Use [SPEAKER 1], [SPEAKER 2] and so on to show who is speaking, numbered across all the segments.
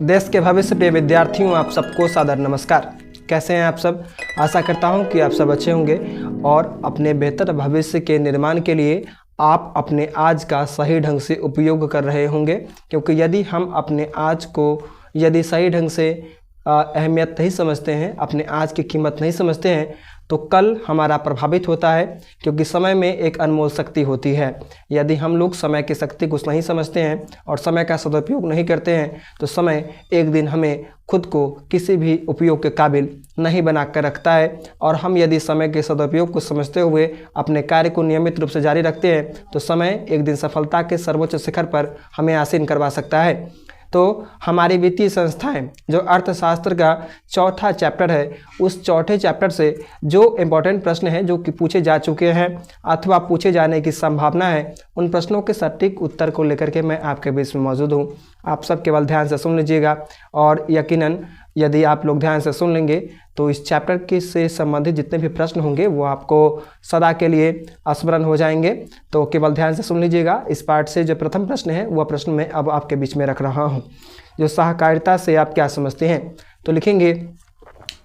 [SPEAKER 1] देश के भविष्य प्रिय विद्यार्थियों, आप सबको सादर नमस्कार। कैसे हैं आप सब? आशा करता हूं कि आप सब अच्छे होंगे और अपने बेहतर भविष्य के निर्माण के लिए आप अपने आज का सही ढंग से उपयोग कर रहे होंगे, क्योंकि यदि हम अपने आज को सही ढंग से अहमियत नहीं समझते हैं, अपने आज की कीमत नहीं समझते हैं, तो कल हमारा प्रभावित होता है, क्योंकि समय में एक अनमोल शक्ति होती है। यदि हम लोग समय की शक्ति को नहीं समझते हैं और समय का सदुपयोग नहीं करते हैं, तो समय एक दिन हमें खुद को किसी भी उपयोग के काबिल नहीं बना कर रखता है। और हम यदि समय के सदुपयोग को समझते हुए अपने कार्य को नियमित रूप से जारी रखते हैं, तो समय एक दिन सफलता के सर्वोच्च शिखर पर हमें आसीन करवा सकता है। तो हमारी वित्तीय संस्थाएं जो अर्थशास्त्र का चौथा चैप्टर है, उस चौथे चैप्टर से जो इम्पोर्टेंट प्रश्न हैं जो कि पूछे जा चुके हैं अथवा पूछे जाने की संभावना है, उन प्रश्नों के सटीक उत्तर को लेकर के मैं आपके बीच में मौजूद हूं। आप सब केवल ध्यान से सुन लीजिएगा और यकीनन यदि आप लोग ध्यान से सुन लेंगे तो इस चैप्टर के से संबंधित जितने भी प्रश्न होंगे वो आपको सदा के लिए स्मरण हो जाएंगे। तो केवल ध्यान से सुन लीजिएगा। इस पार्ट से जो प्रथम प्रश्न है वह प्रश्न मैं अब आपके बीच में रख रहा हूँ। जो सहकारिता से आप क्या समझते हैं? तो लिखेंगे,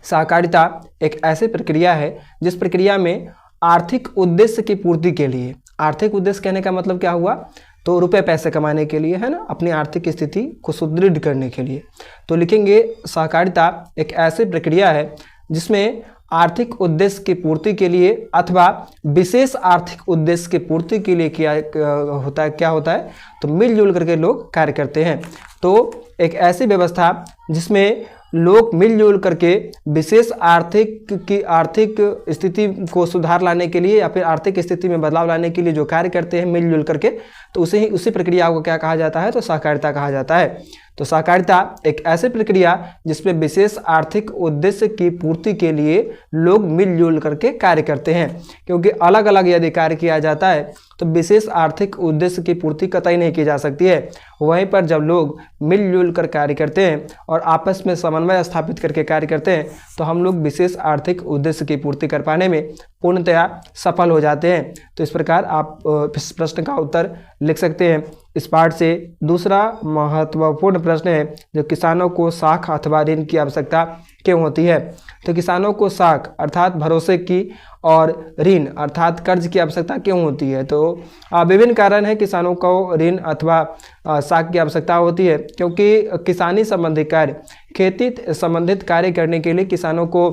[SPEAKER 1] सहकारिता एक ऐसी प्रक्रिया है जिस प्रक्रिया में आर्थिक उद्देश्य की पूर्ति के लिए, आर्थिक उद्देश्य कहने का मतलब क्या हुआ? तो रुपए पैसे कमाने के लिए, है ना, अपनी आर्थिक स्थिति को सुदृढ़ करने के लिए। तो लिखेंगे, सहकारिता एक ऐसी प्रक्रिया है जिसमें आर्थिक उद्देश्य की पूर्ति के लिए अथवा विशेष आर्थिक उद्देश्य की पूर्ति के लिए क्या होता है? तो मिलजुल करके लोग कार्य करते हैं। तो एक ऐसी व्यवस्था जिसमें लोग मिलजुल करके विशेष आर्थिक स्थिति को सुधार लाने के लिए या फिर आर्थिक स्थिति में बदलाव लाने के लिए जो कार्य करते हैं मिलजुल करके, तो उसी प्रक्रिया को क्या कहा जाता है? तो सहकारिता कहा जाता है। तो सहकारिता एक ऐसी प्रक्रिया जिसमें विशेष आर्थिक उद्देश्य की पूर्ति के लिए लोग मिलजुल करके कार्य करते हैं, क्योंकि अलग अलग यदि कार्य किया जाता है तो विशेष आर्थिक उद्देश्य की पूर्ति कतई नहीं की जा सकती है। वहीं पर जब लोग मिलजुल कर कार्य करते हैं और आपस में समन्वय स्थापित करके कार्य करते हैं, तो हम लोग विशेष आर्थिक उद्देश्य की पूर्ति कर पाने में पूर्णतया सफल हो जाते हैं। तो इस प्रकार आप इस प्रश्न का उत्तर लिख सकते हैं। इस पाठ से दूसरा महत्वपूर्ण प्रश्न है, जो किसानों को साख अथवा ऋण की आवश्यकता क्यों होती है? तो किसानों को साख अर्थात भरोसे की और ऋण अर्थात कर्ज की आवश्यकता क्यों होती है? तो विभिन्न कारण हैं किसानों को ऋण अथवा साख की आवश्यकता होती है, क्योंकि किसानी संबंधित कार्य, खेती संबंधित कार्य करने के लिए किसानों को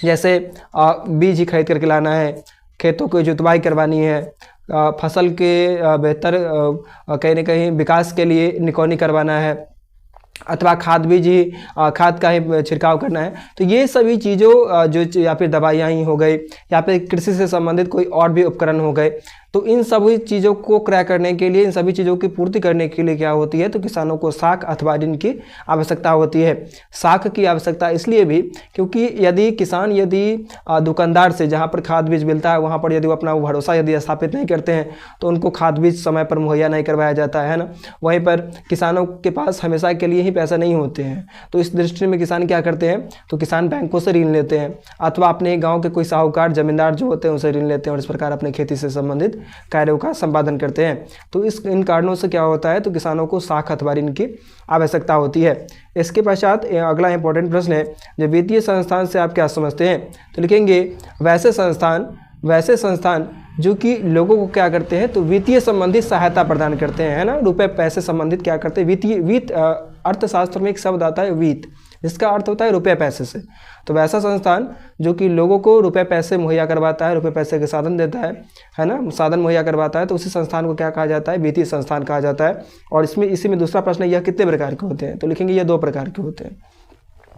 [SPEAKER 1] जैसे बीज ही खरीद करके लाना है, खेतों की जुतवाई करवानी है, फसल के बेहतर कहीं न कहीं विकास के लिए निकौनी करवाना है, अथवा खाद का ही छिड़काव करना है। तो ये सभी चीज़ों जो या फिर दवाइयाँ ही हो गई या फिर कृषि से संबंधित कोई और भी उपकरण हो गए, तो इन सभी चीज़ों को क्रय करने के लिए, इन सभी चीज़ों की पूर्ति करने के लिए क्या होती है? तो किसानों को साख अथवा ऋण की आवश्यकता होती है। साख की आवश्यकता इसलिए भी क्योंकि यदि किसान दुकानदार से जहाँ पर खाद बीज मिलता है वहाँ पर यदि वो अपना भरोसा स्थापित नहीं करते हैं, तो उनको खाद बीज समय पर मुहैया नहीं करवाया जाता है ना। वहीं पर किसानों के पास हमेशा के लिए ही पैसा नहीं होते हैं, तो इस दृष्टि में किसान क्या करते हैं? तो किसान बैंकों से ऋण लेते हैं अथवा अपने गाँव के कोई साहूकार जमींदार जो होते हैं उनसे ऋण लेते हैं और इस प्रकार अपने खेती से संबंधित कार्यों का संपादन करते हैं। तो इन कारणों से क्या होता है? तो किसानों को साख अथवा ऋण की आवश्यकता होती है। इसके पश्चात अगला इंपॉर्टेंट प्रश्न है, जो वित्तीय संस्थान से आप क्या समझते हैं? तो लिखेंगे, वैसे संस्थान जो कि लोगों को क्या करते हैं? तो वित्तीय संबंधित सहायता प्रदान करते हैं, है ना, रुपए पैसे संबंधित क्या करते हैं? वित्त अर्थशास्त्र में एक शब्द आता है वित्त, जिसका अर्थ होता है रुपए पैसे से। तो वैसा संस्थान जो कि लोगों को रुपए पैसे मुहैया करवाता है, रुपए पैसे के साधन देता है ना, साधन मुहैया करवाता है, तो उसी संस्थान को क्या कहा जाता है? वित्तीय संस्थान कहा जाता है। और इसी में दूसरा प्रश्न, यह कितने प्रकार के होते हैं? तो लिखेंगे, ये 2 प्रकार के होते हैं,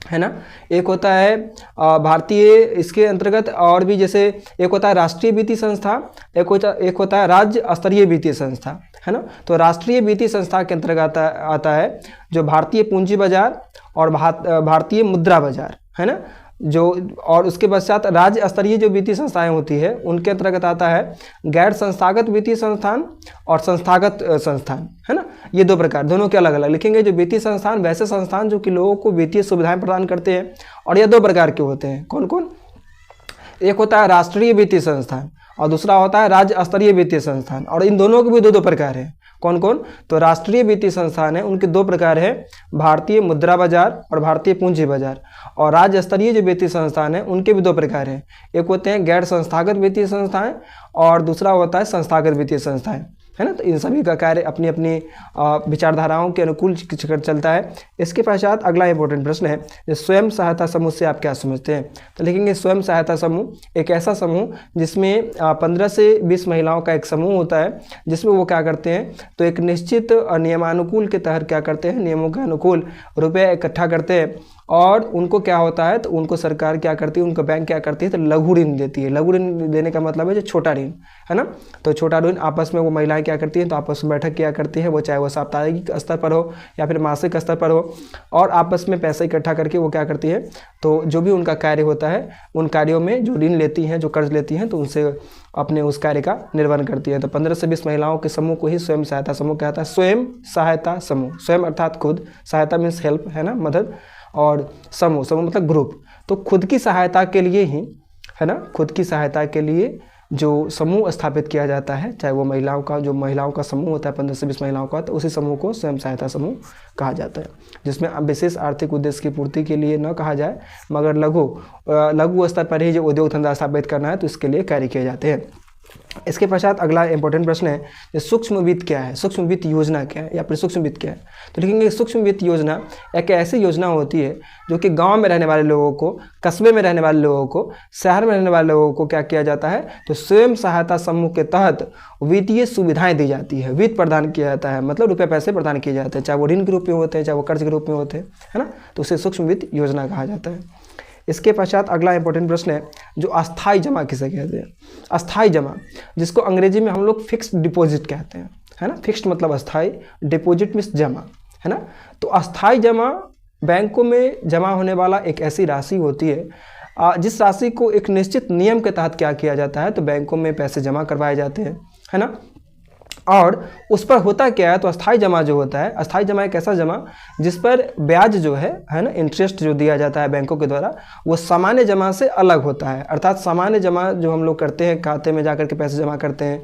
[SPEAKER 1] है ना। एक होता है भारतीय, इसके अंतर्गत और भी जैसे एक होता है राष्ट्रीय वित्तीय संस्था, एक होता है राज्य स्तरीय वित्तीय संस्था, है ना। तो राष्ट्रीय वित्तीय संस्था के अंतर्गत आता है जो भारतीय पूंजी बाजार और भारतीय मुद्रा बाजार, है ना, और उसके पश्चात राज्य स्तरीय जो वित्तीय संस्थाएं होती है उनके अंतर्गत आता है गैर संस्थागत वित्तीय संस्थान और संस्थागत संस्थान, है ना। ये 2 प्रकार, दोनों के अलग अलग लिखेंगे। जो वित्तीय संस्थान, वैसे संस्थान जो कि लोगों को वित्तीय सुविधाएं प्रदान करते हैं, और ये 2 प्रकार के होते हैं। कौन कौन? एक होता है राष्ट्रीय वित्तीय संस्थान और दूसरा होता है राज्य स्तरीय वित्तीय संस्थान, और इन दोनों के भी 2 प्रकार हैं। कौन कौन? तो राष्ट्रीय वित्तीय संस्थान है उनके दो प्रकार है, भारतीय मुद्रा बाजार और भारतीय पूंजी बाजार। और राज्य स्तरीय जो वित्तीय संस्थान है उनके भी दो प्रकार हैं, एक होते हैं गैर संस्थागत वित्तीय संस्थाएं और दूसरा होता है संस्थागत वित्तीय संस्थाएं, है ना। तो इन सभी का कार्य अपनी अपनी विचारधाराओं के अनुकूल चलता है। इसके पश्चात अगला इंपॉर्टेंट प्रश्न है, स्वयं सहायता समूह से आप क्या समझते हैं? तो लिखेंगे स्वयं सहायता समूह एक ऐसा समूह जिसमें 15 से 20 महिलाओं का एक समूह होता है, जिसमें वो क्या करते हैं, तो एक निश्चित नियमानुकूल के तहत क्या करते हैं, नियमों के अनुकूल रुपये इकट्ठा करते हैं और उनको क्या होता है, तो उनको सरकार क्या करती है, उनको बैंक क्या करती है, तो लघु ऋण देती है। लघु ऋण देने का मतलब है जो छोटा ऋण, है ना। तो छोटा ऋण आपस में वो महिलाएं क्या करती हैं, तो आपस में बैठक किया करती है, वो चाहे वो साप्ताहिक स्तर पर हो या फिर मासिक स्तर पर हो, और आपस में पैसे इकट्ठा करके वो क्या करती है, तो जो भी उनका कार्य होता है उन कार्यों में जो ऋण लेती हैं, जो कर्ज लेती हैं, तो उनसे अपने उस कार्य का निर्वहन करती है। तो 15 से 20 महिलाओं के समूह को ही स्वयं सहायता समूह कहता है। स्वयं सहायता समूह, स्वयं अर्थात खुद, सहायता मीन्स हेल्प, है ना, मदद, और समूह, समूह मतलब ग्रुप। तो खुद की सहायता के लिए ही, है ना, खुद की सहायता के लिए जो समूह स्थापित किया जाता है, चाहे वो महिलाओं का, जो महिलाओं का समूह होता है 15 से 20 महिलाओं का, तो उसी समूह को स्वयं सहायता समूह कहा जाता है, जिसमें विशेष आर्थिक उद्देश्य की पूर्ति के लिए न कहा जाए, मगर लघु स्तर पर ही जो उद्योग धंधा स्थापित करना है तो इसके लिए कार्य किए जाते हैं। इसके पश्चात अगला इंपॉर्टेंट प्रश्न है, सूक्ष्म वित्त क्या है, सूक्ष्म वित्त योजना क्या है, या फिर सूक्ष्म वित्त क्या है? तो लिखेंगे सूक्ष्म वित्त योजना एक ऐसी योजना होती है जो कि गांव में रहने वाले लोगों को, कस्बे में रहने वाले लोगों को, शहर में रहने वाले लोगों को क्या किया जाता है, तो स्वयं सहायता समूह के तहत वित्तीय सुविधाएं दी जाती है, वित्त प्रदान किया जाता है, मतलब रुपये पैसे प्रदान किए जाते हैं, चाहे वो ऋण के रूप में होते हैं, चाहे वो कर्ज के रूप में होते हैं, है ना। तो उसे सूक्ष्म वित्त योजना कहा जाता है। इसके पश्चात अगला इंपॉर्टेंट प्रश्न है, जो अस्थाई जमा किसे कहते हैं? अस्थाई जमा, जिसको अंग्रेजी में हम लोग फिक्स्ड डिपॉजिट कहते हैं, है ना। फिक्स्ड मतलब अस्थाई, डिपॉजिट मीन्स जमा, है ना। तो अस्थाई जमा बैंकों में जमा होने वाला एक ऐसी राशि होती है जिस राशि को एक निश्चित नियम के तहत क्या किया जाता है, तो बैंकों में पैसे जमा करवाए जाते हैं, है ना। और उस पर होता क्या है, तो अस्थाई जमा जो होता है, अस्थाई जमा एक ऐसा जमा जिस पर ब्याज जो है ना, इंटरेस्ट जो दिया जाता है बैंकों के द्वारा, वो सामान्य जमा से अलग होता है। अर्थात सामान्य जमा जो हम लोग करते हैं, खाते में जाकर के पैसे जमा करते हैं,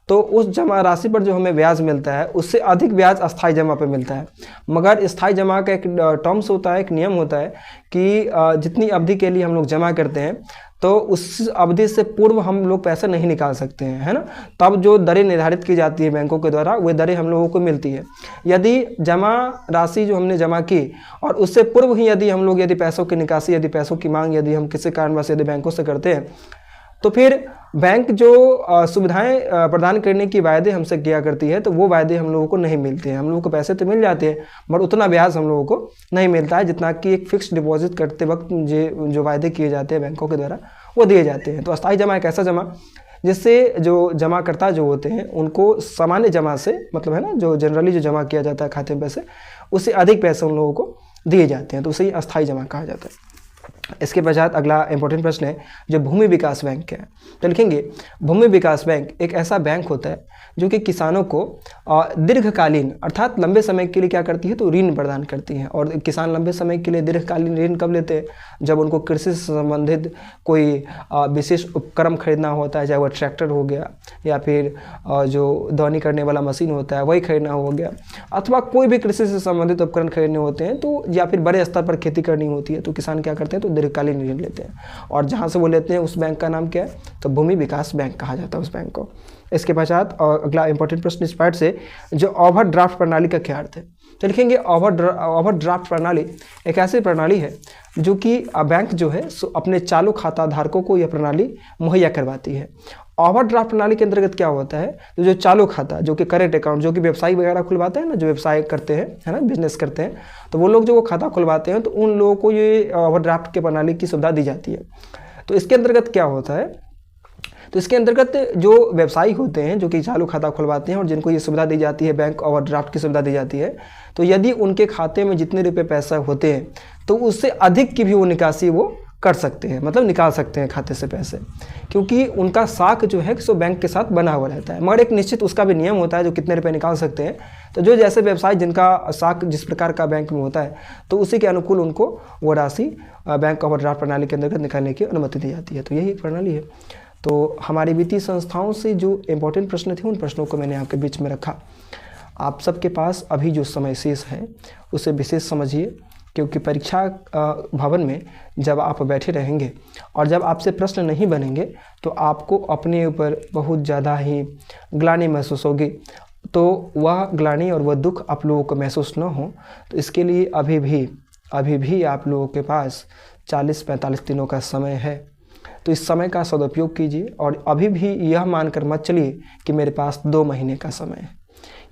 [SPEAKER 1] तो उस जमा राशि पर जो हमें ब्याज मिलता है उससे अधिक ब्याज अस्थाई जमा पे मिलता है। मगर स्थाई जमा का एक टर्म्स होता है, एक नियम होता है कि जितनी अवधि के लिए हम लोग जमा करते हैं, तो उस अवधि से पूर्व हम लोग पैसे नहीं निकाल सकते हैं, है ना। तब जो दरें निर्धारित की जाती है बैंकों के द्वारा, वो दरें हम लोगों को मिलती है। यदि जमा राशि जो हमने जमा की और उससे पूर्व ही यदि पैसों की निकासी, यदि पैसों की मांग यदि हम किसी कारणवश यदि बैंकों से करते हैं, तो फिर बैंक जो सुविधाएं प्रदान करने की वायदे हमसे किया करती है, तो वो वायदे हम लोगों को नहीं मिलते हैं। हम लोगों को पैसे तो मिल जाते हैं मगर उतना ब्याज हम लोगों को नहीं मिलता है जितना कि एक फिक्स्ड डिपॉजिट करते वक्त जो वायदे किए जाते हैं बैंकों के द्वारा वो दिए जाते हैं। तो अस्थाई जमा एक ऐसा जमा जिससे जो जमाकर्ता जो होते हैं उनको सामान्य जमा से मतलब, है ना, जो जनरली जो जमा किया जाता है खाते में पैसे, उससे अधिक पैसे उन लोगों को दिए जाते हैं, तो उसे अस्थाई जमा कहा जाता है। इसके पश्चात अगला इंपॉर्टेंट प्रश्न है, जो भूमि विकास बैंक क्या है? तो लिखेंगे भूमि विकास बैंक एक ऐसा बैंक होता है जो कि किसानों को दीर्घकालीन अर्थात लंबे समय के लिए क्या करती है, तो ऋण प्रदान करती है। और किसान लंबे समय के लिए दीर्घकालीन ऋण कब लेते हैं? जब उनको कृषि से संबंधित कोई विशेष उपकरण खरीदना होता है, चाहे वो ट्रैक्टर हो गया या फिर जो दौनी करने वाला मशीन होता है वही खरीदना हो गया, अथवा कोई भी कृषि से संबंधित उपकरण खरीदने होते हैं, तो या फिर बड़े स्तर पर खेती करनी होती है, तो किसान क्या करते हैं, तो दीर्घकालीन ऋण लेते हैं। और जहाँ से वो लेते हैं उस बैंक का नाम क्या है, तो भूमि विकास बैंक कहा जाता है उस बैंक को। इसके पश्चात अगला इंपॉर्टेंट प्रश्न इस पार्ट से, जो ओवरड्राफ्ट प्रणाली का क्या अर्थ है? तो लिखेंगे ओवरड्राफ्ट प्रणाली एक ऐसी प्रणाली है जो कि बैंक जो है अपने चालू खाता धारकों को यह प्रणाली मुहैया करवाती है। ओवरड्राफ्ट प्रणाली के अंतर्गत क्या होता है, तो जो चालू खाता, जो कि करेंट अकाउंट, जो कि व्यवसायी वगैरह खुलवाते हैं ना, जो व्यवसाय करते हैं, है ना, बिजनेस करते हैं, तो वो लोग जो वो खाता खुलवाते हैं, तो उन लोगों को ये ओवरड्राफ्ट के प्रणाली की सुविधा दी जाती है। तो इसके अंतर्गत क्या होता है, तो इसके अंतर्गत जो व्यवसायी होते हैं जो कि चालू खाता खुलवाते हैं और जिनको ये सुविधा दी जाती है, बैंक ओवरड्राफ्ट की सुविधा दी जाती है, तो यदि उनके खाते में जितने रुपए पैसा होते हैं तो उससे अधिक की भी वो निकासी वो कर सकते हैं, मतलब निकाल सकते हैं खाते से पैसे, क्योंकि उनका साख जो है सो बैंक के साथ बना हुआ रहता है। मगर एक निश्चित उसका भी नियम होता है जो कितने रुपए निकाल सकते हैं। तो जो जैसे व्यवसाय जिनका साख जिस प्रकार का बैंक में होता है, तो उसी के अनुकूल उनको वो राशि बैंक ओवरड्राफ्ट प्रणाली के अंतर्गत निकालने की अनुमति दी जाती है। तो यही एक प्रणाली है। तो हमारी वित्तीय संस्थाओं से जो इम्पोर्टेंट प्रश्न थे उन प्रश्नों को मैंने आपके बीच में रखा। आप सबके पास अभी जो समय शेष है उसे विशेष समझिए, क्योंकि परीक्षा भवन में जब आप बैठे रहेंगे और जब आपसे प्रश्न नहीं बनेंगे तो आपको अपने ऊपर बहुत ज़्यादा ही ग्लानि महसूस होगी। तो वह ग्लानि और वह दुख आप लोगों को महसूस न हो, तो इसके लिए अभी भी आप लोगों के पास 40-45 दिनों का समय है। तो इस समय का सदुपयोग कीजिए और अभी भी यह मानकर मत चलिए कि मेरे पास 2 महीने का समय है,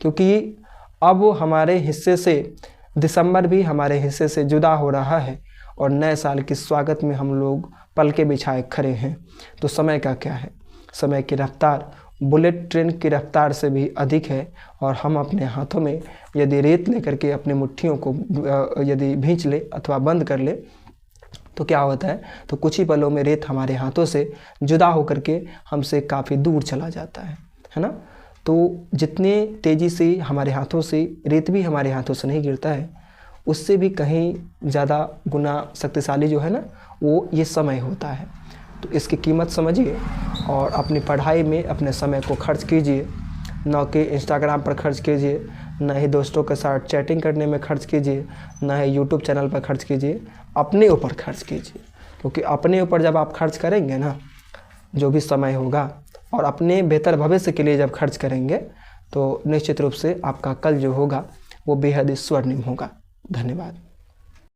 [SPEAKER 1] क्योंकि अब हमारे हिस्से से दिसंबर भी हमारे हिस्से से जुदा हो रहा है और नए साल के स्वागत में हम लोग पलके बिछाए खड़े हैं। तो समय का क्या है, समय की रफ्तार बुलेट ट्रेन की रफ्तार से भी अधिक है और हम अपने हाथों में यदि रेत लेकर के अपने मुट्ठियों को यदि भींच ले अथवा बंद कर ले तो क्या होता है, तो कुछ ही पलों में रेत हमारे हाथों से जुदा होकर के हमसे काफ़ी दूर चला जाता है ना। तो जितने तेज़ी से हमारे हाथों से रेत भी हमारे हाथों से नहीं गिरता है, उससे भी कहीं ज़्यादा गुना शक्तिशाली जो है ना वो ये समय होता है। तो इसकी कीमत समझिए और अपनी पढ़ाई में अपने समय को खर्च कीजिए, न कि इंस्टाग्राम पर खर्च कीजिए, न ही दोस्तों के साथ चैटिंग करने में खर्च कीजिए, न ही यूट्यूब चैनल पर खर्च कीजिए, अपने ऊपर खर्च कीजिए। क्योंकि अपने ऊपर जब आप खर्च करेंगे ना जो भी समय होगा और अपने बेहतर भविष्य के लिए जब खर्च करेंगे तो निश्चित रूप से आपका कल जो होगा वो बेहद स्वर्णिम होगा। धन्यवाद।